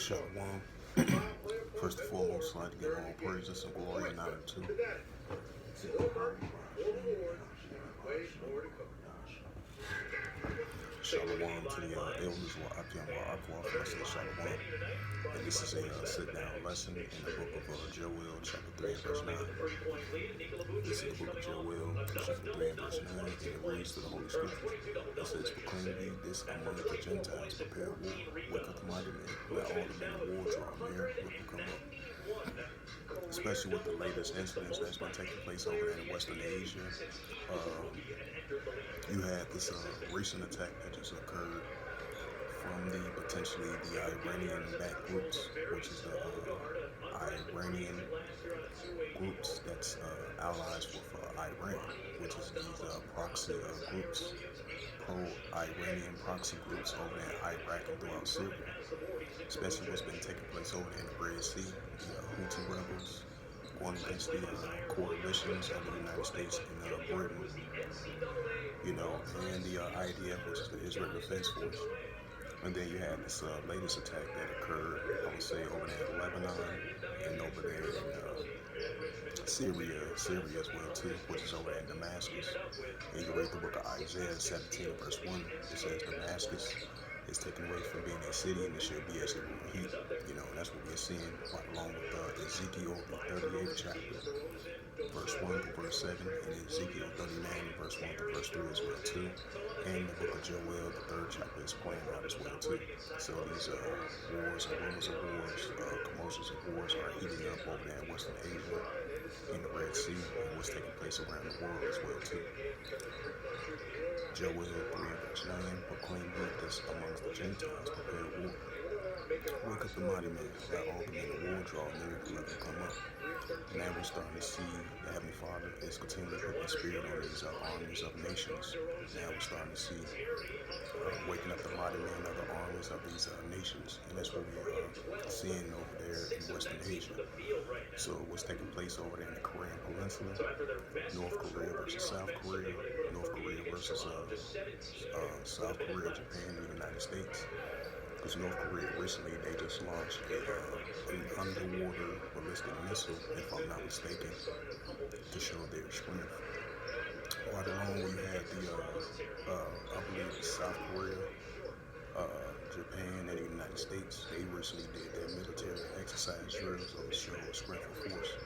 Shalom. First and foremost, I'd like to give all praises and glory and honor to Shalom to the elders wa Akim wa Akwa. I say Shalom. And this is a sit-down lesson in the book of Joel, chapter 3 and verse 9. This is the book of Joel, chapter 3 and verse 9, and it reads to the Holy Scripture. It says, "Proclaim ye this among the Gentiles, prepare war, wake up the mighty men, let all the men of war draw near, let them come up." Especially with the latest incidents that's been taking place over there in Western Asia. You had this recent attack that just occurred from potentially the Iranian-backed groups, which is the Iranian groups that's allies with Iran, which is these proxy groups, pro-Iranian proxy groups over there in Iraq and throughout Syria. Especially what's been taking place over there in the Red Sea, the Houthi rebels going against the coalitions of the United States and Britain, and the IDF, which is the Israel Defense Force. And then you had this latest attack that occurred, I would say, over there in Lebanon and over there in Syria as well too, which is over there in Damascus. And you read the book of Isaiah 17 verse 1, it says Damascus is taken away from being a city and it should be as a heat. And that's what we're seeing right along with Ezekiel, the 38th chapter, verse 1 to verse 7, and Ezekiel 39, verse 1 to verse 3 as well too. And the book of Joel, the 3rd chapter, is playing out as well too. So these wars and rumors of wars, commotions of wars are heating up over there in Western Asia, in the Red Sea, and what's taking place around the world as well too. Joel 3 verse 9, proclaim ye this amongst the Gentiles, prepare war. Wake up the mighty men, let all the men of war draw near, and let them come up. Now we're starting to see the Heavenly Father is continuing to put the spirit on these armies of nations. Now we're starting to see waking up the mighty men of the armies of these nations. And that's what we're seeing over there in Western Asia. So what's taking place over there in the Korean Peninsula, North Korea versus South Korea, North Korea versus South Korea, Japan, and the United States. Because North Korea recently, they just launched an underwater ballistic missile, if I'm not mistaken, to show their strength. Right along, we had I believe South Korea, Japan, and the United States. They recently did their military exercise drills of the show of strength and force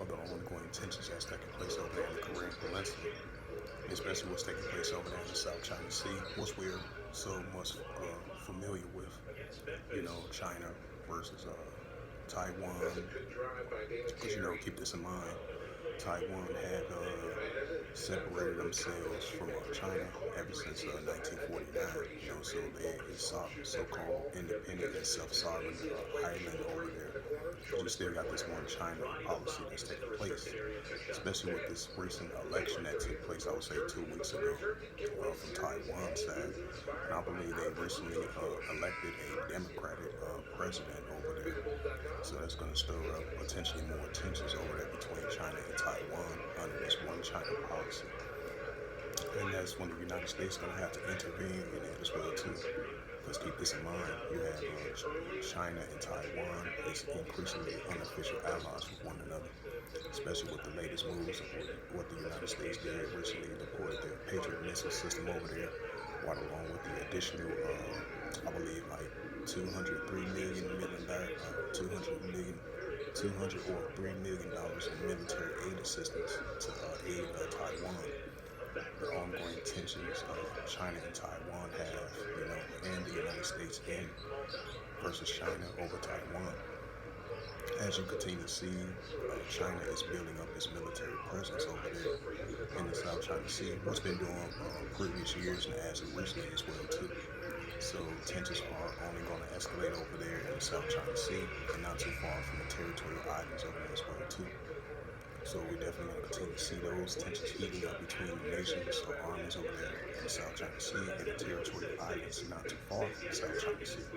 of the ongoing tensions that's taking place over there in the Korean Peninsula. Especially what's taking place over there in the South China Sea, which we're so much familiar with, China versus Taiwan, because keep this in mind, Taiwan had separated themselves from China ever since 1949, so they so-called independent and self-sovereign island over there. But you still got this one China policy that's taking place, especially with this recent election that took place, I would say 2 weeks ago, from Taiwan's side. And I believe they recently elected a Democratic president over there. So that's going to stir up potentially more tensions over there between China and Taiwan under this one China policy. And that's when the United States is going to have to intervene in it as well too. Because keep this in mind, you have China and Taiwan is increasingly unofficial allies with one another, especially with the latest moves of what the United States did recently, deployed their Patriot missile system over there, right along with the additional, I believe, like $200 or $3 million in military aid assistance to aid Taiwan. The ongoing tensions China and Taiwan have, and the United States versus China over Taiwan. As you continue to see, China is building up its military presence over there in the South China Sea, what's been doing previous years and as of recently as well too. So tensions are only going to escalate over there in the South China Sea and not too far from the territorial islands over there as well too. So we're definitely going to continue to see those tensions heating up between the nations or armies over there in the South China Sea and the territorial islands not too far from the South China Sea.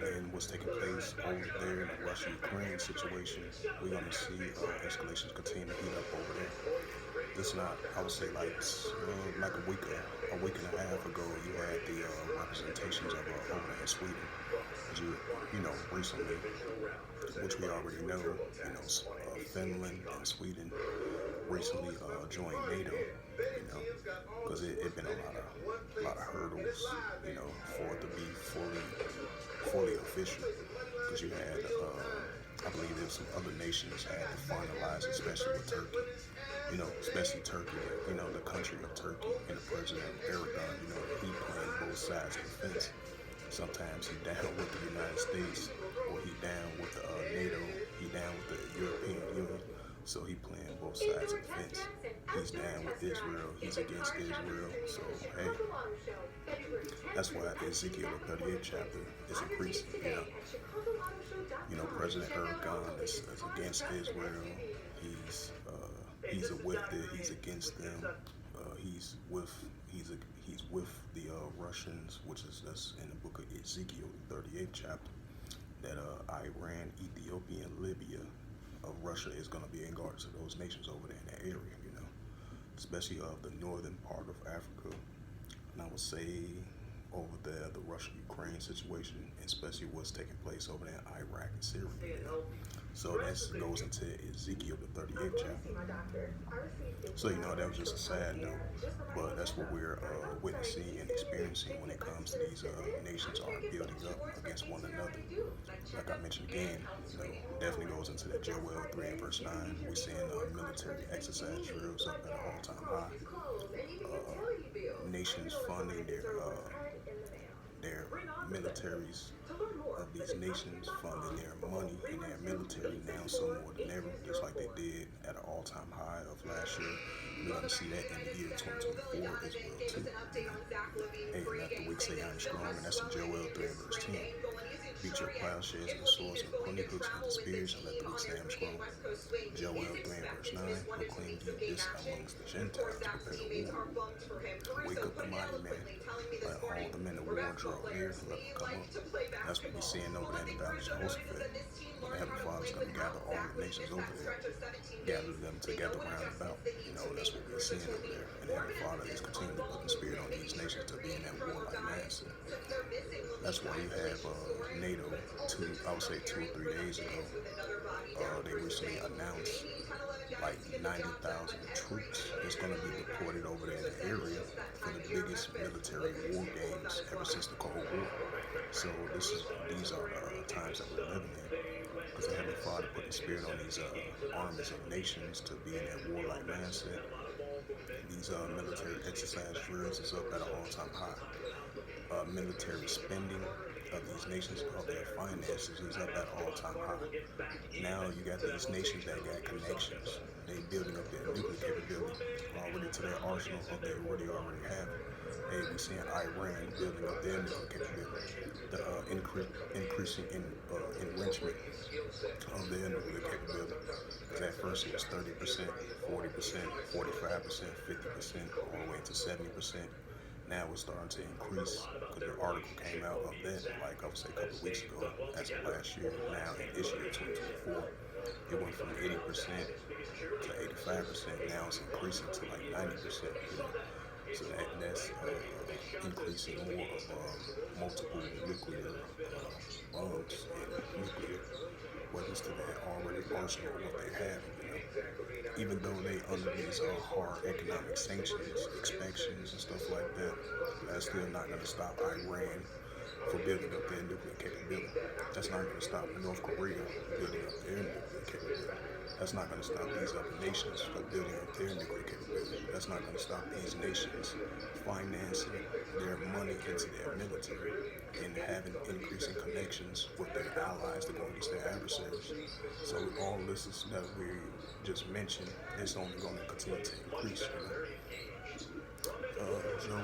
And what's taking place over there in the Russia-Ukraine situation, we're going to see escalations continue to heat up over there. This not, I would say, like a week and a half ago, you had the representations of over there in Sweden. recently, which we already know, Finland and Sweden recently joined NATO, because it been a lot of hurdles, for it to be fully official. Because you had, I believe there's some other nations had to finalize, especially with Turkey, especially Turkey, the country of Turkey and the president Erdogan, he playing both sides of the fence. Sometimes he down with the United States, or he down with the NATO, he down with the European Union. So he playing both sides of the fence. He's down with Israel, he's against Israel. So hey, that's why Ezekiel the 38th chapter is increasing. President Erdogan is against Israel. He's with it. He's against them. He's with the Russians, which is that's in the book of Ezekiel, the 38th chapter. That Iran, Ethiopia, and Libya of Russia is going to be in guard to those nations over there in that area. Especially of the northern part of Africa, and I would say over there the Russia-Ukraine situation, especially what's taking place over there in Iraq and Syria. So that goes into Ezekiel the 38th chapter. So that was just a sad note, but that's what we're witnessing and experiencing when it comes to these nations are building up against one another. Like I mentioned again, definitely goes into that Joel 3 and verse 9. We're seeing military exercise drills up at an all-time high. Nations funding their militaries of these nations, funding their money and their military now so more than ever, just like they did at an all-time high of last year. We're going to see that in the year 2024 as well too. Hey, let the weak say I'm strong, and that's in Joel 3 and verse 10. Beat your plowshares and swords and pruning hooks and the spears, and let the weak say I'm strong. Joel 3 and verse 9. Proclaim ye this amongst the Gentiles, prepare the war. Wake up the mighty man. Let all the men of war draw near, and let them come up. That's what we're seeing over there in the Valley of Jehoshaphat. The Heavenly Father's going to gather all the nations over there, gather them together round about. That's what we're seeing over there. And the Heavenly Father is continually putting spirit on these nations to be in that warlike mindset. That's why you have NATO, I would say 2 or 3 days ago, they recently announced like 90,000 troops is going to be deployed over there in the area for the biggest military war games ever since the Cold War. So these are times that we're living in, because the Heavenly Father put the spirit on these armies of nations to be in that warlike mindset. These military exercise drills is up at an all-time high. Military spending of these nations, of their finances, is up at all-time high. Now you got these nations that got connections. They building up their nuclear capability already to their arsenal of they already have. Hey, we seeing Iran building up their nuclear capability. The increasing enrichment of their nuclear capability. Because at first it was 30%, 40%, 45%, 50%, all the way to 70%. Now it's starting to increase, because the article came out of that, like I would say a couple of weeks ago, as of last year. Now in this year, 2024, it went from 80% to 85%. Now it's increasing to like 90%. So that's increasing more of multiple nuclear bombs and nuclear weapons to that already arsenal of what they have. Even though they under these hard economic sanctions, inspections, and stuff like that, that's still not going to stop Iran from building up their nuclear capability. That's not going to stop North Korea building up their nuclear capability. That's not going to stop these other nations from building up their nuclear capability. That's not going to stop these nations financing their money into their military and having increasing connections with their allies to go against their adversaries. So all this is that we just mentioned is only going to continue to increase. Joel 3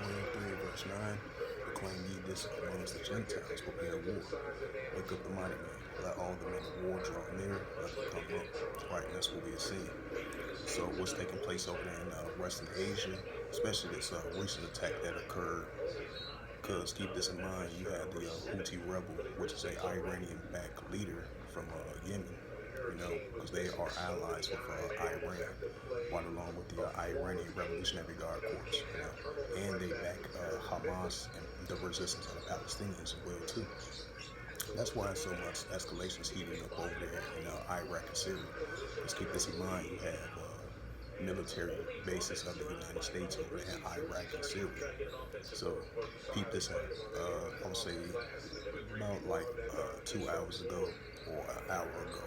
verse 9. Proclaim ye this amongst the Gentiles, prepare war. Wake up the mighty man. Let all the men of war draw near, let them come up. Right, and that's what we are seeing. So what's taking place over there in Western Asia, especially this recent attack that occurred, because keep this in mind, you had the Houthi rebel, which is an Iranian-backed leader from Yemen, because they are allies with Iran, right along with the Iranian Revolutionary Guard Corps, and they back Hamas and the resistance of the Palestinians as well too. That's why so much escalation is heating up over there in Iraq and Syria. Let's keep this in mind. You have military bases of the United States over there in Iraq and Syria. So peep this out. I would say about like 2 hours ago or an hour ago,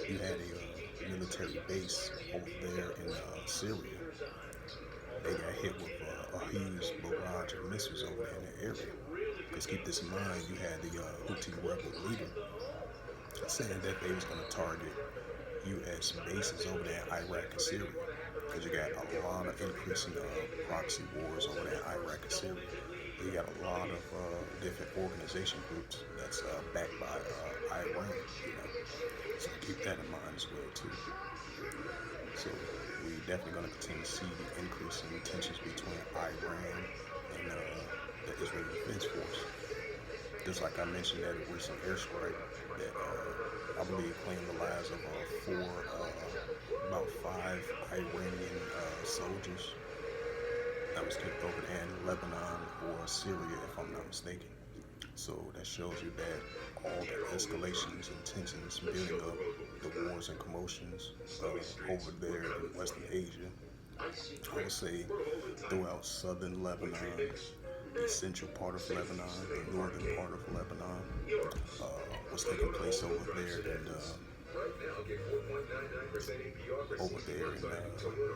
you had a military base over there in Syria. They got hit with a huge barrage of missiles over there in the area. Because keep this in mind, you had the Houthi rebel leader saying that they was going to target U.S. bases over there in Iraq and Syria. Because you got a lot of increasing proxy wars over there in Iraq and Syria. You got a lot of different organization groups that's backed by Iran, you know. So keep that in mind as well too. So we definitely going to continue to see the increasing tensions between Iran and the Israeli Defense Force. Just like I mentioned at a recent airstrike that I believe claimed the lives of about 5 Iranian soldiers that was kept over there in Lebanon or Syria, if I'm not mistaken. So that shows you that all the escalations and tensions building up, the wars and commotions over there in Western Asia, I would say throughout southern Lebanon, the central part of Lebanon, the northern part of Lebanon, what's taking place over there in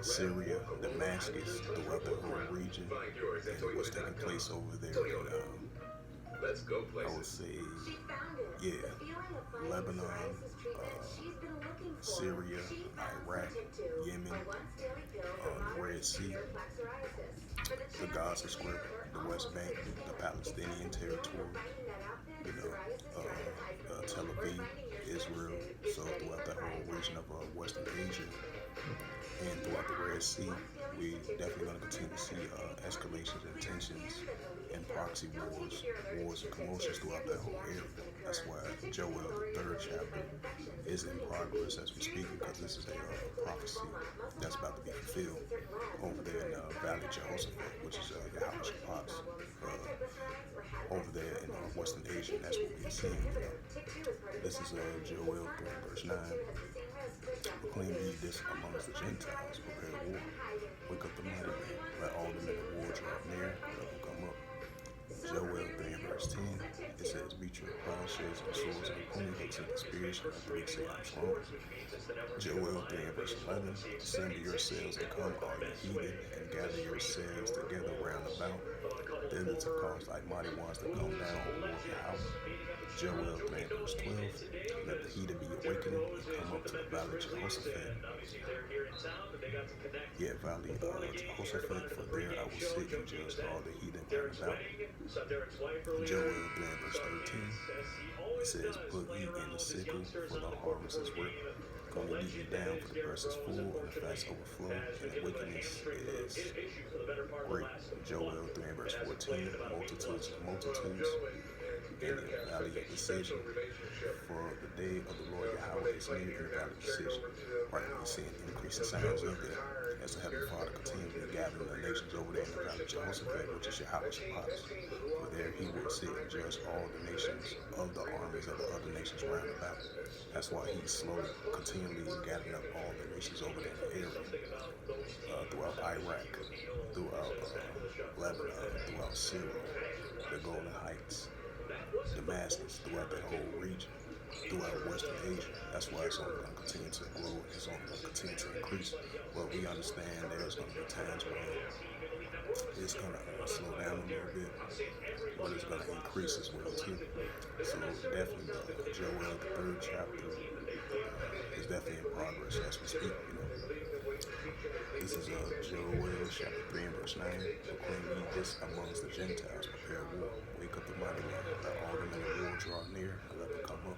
Syria, Damascus, throughout the whole region, and what's taking place over there in I would say, yeah, Lebanon, Syria, Iraq, Yemen, the Red Sea, the Gaza Strip, the West Bank, the Palestinian territory, you know, Tel Aviv, Israel, so throughout that whole region of Western Asia and throughout the Red Sea, we definitely going to continue to see escalations and tensions and proxy wars and commotions throughout that whole area. That's why Joel, the 3rd chapter, is in progress as we speak, because this is a prophecy that's about to be fulfilled over there in Valley Jehoshaphat, which is Yahweh Shaphat's over there in Western Asia. That's what we're seeing. This is Joel 3 verse 9. Proclaim ye this amongst the Gentiles, prepare war. Wake up the mighty man, let all the men of war draw near, let them come up. Joel 3 verse 10, it says, beat your plowshares and swords and pruning hooks and spears, and the Greeks say, I'm strong. Joel 3 verse 11, assemble yourselves and come, all ye heathen, and gather yourselves together round about, thither to cause thy mighty ones to come down, O Lord Yahweh. Joel 3 verse 12, let the heathen be awakened and come up to the valley of Jehoshaphat. Yeah, valley of Jehoshaphat, for there I will sit and judge all the heathen round about. Joel 3 verse 13, it says, put ye in the sickle, for the harvest is ripe. Come and eat ye down, for the press is full, and the fast overflow, and the wickedness is great. Joel 3 verse 14, multitudes and multitudes in the valley of decision, for the day of the Lord Yahweh is near in the valley of decision. Right, we're seeing increasing signs of it as the Heavenly Father continually gathering the nations over there in the valley of Jehoshaphat, which is Yahweh Shabbat. For there he will sit and judge all the nations of the armies of the other nations round about. That's why he's slowly, continually gathering up all the nations over there in the area, throughout Iraq, throughout Lebanon, throughout Syria, the Golden Heights, Damascus, throughout that whole region, throughout Western Asia. That's why it's only going to continue to grow, it's only going to continue to increase. But we understand there's going to be times when it's going to slow down a little bit, but it's going to increase as well too. So definitely Joel, the 3rd chapter, is definitely in progress as we speak, you know. This is Joel chapter 3 and verse 9. Proclaim ye this amongst the Gentiles, prepare war. Wake up the mighty man, let all the men of war draw near, and let them come up.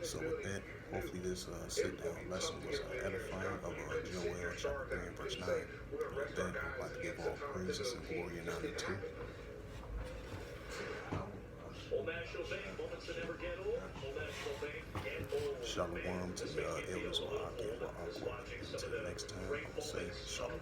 So with that, hopefully this sit-down lesson was edifying of Joel chapter 3 and verse 9. With that, I'd like to give all praises and glory and honor to Shalom to the elders of Aki and Aqua. Until the next time, I will say Shalom.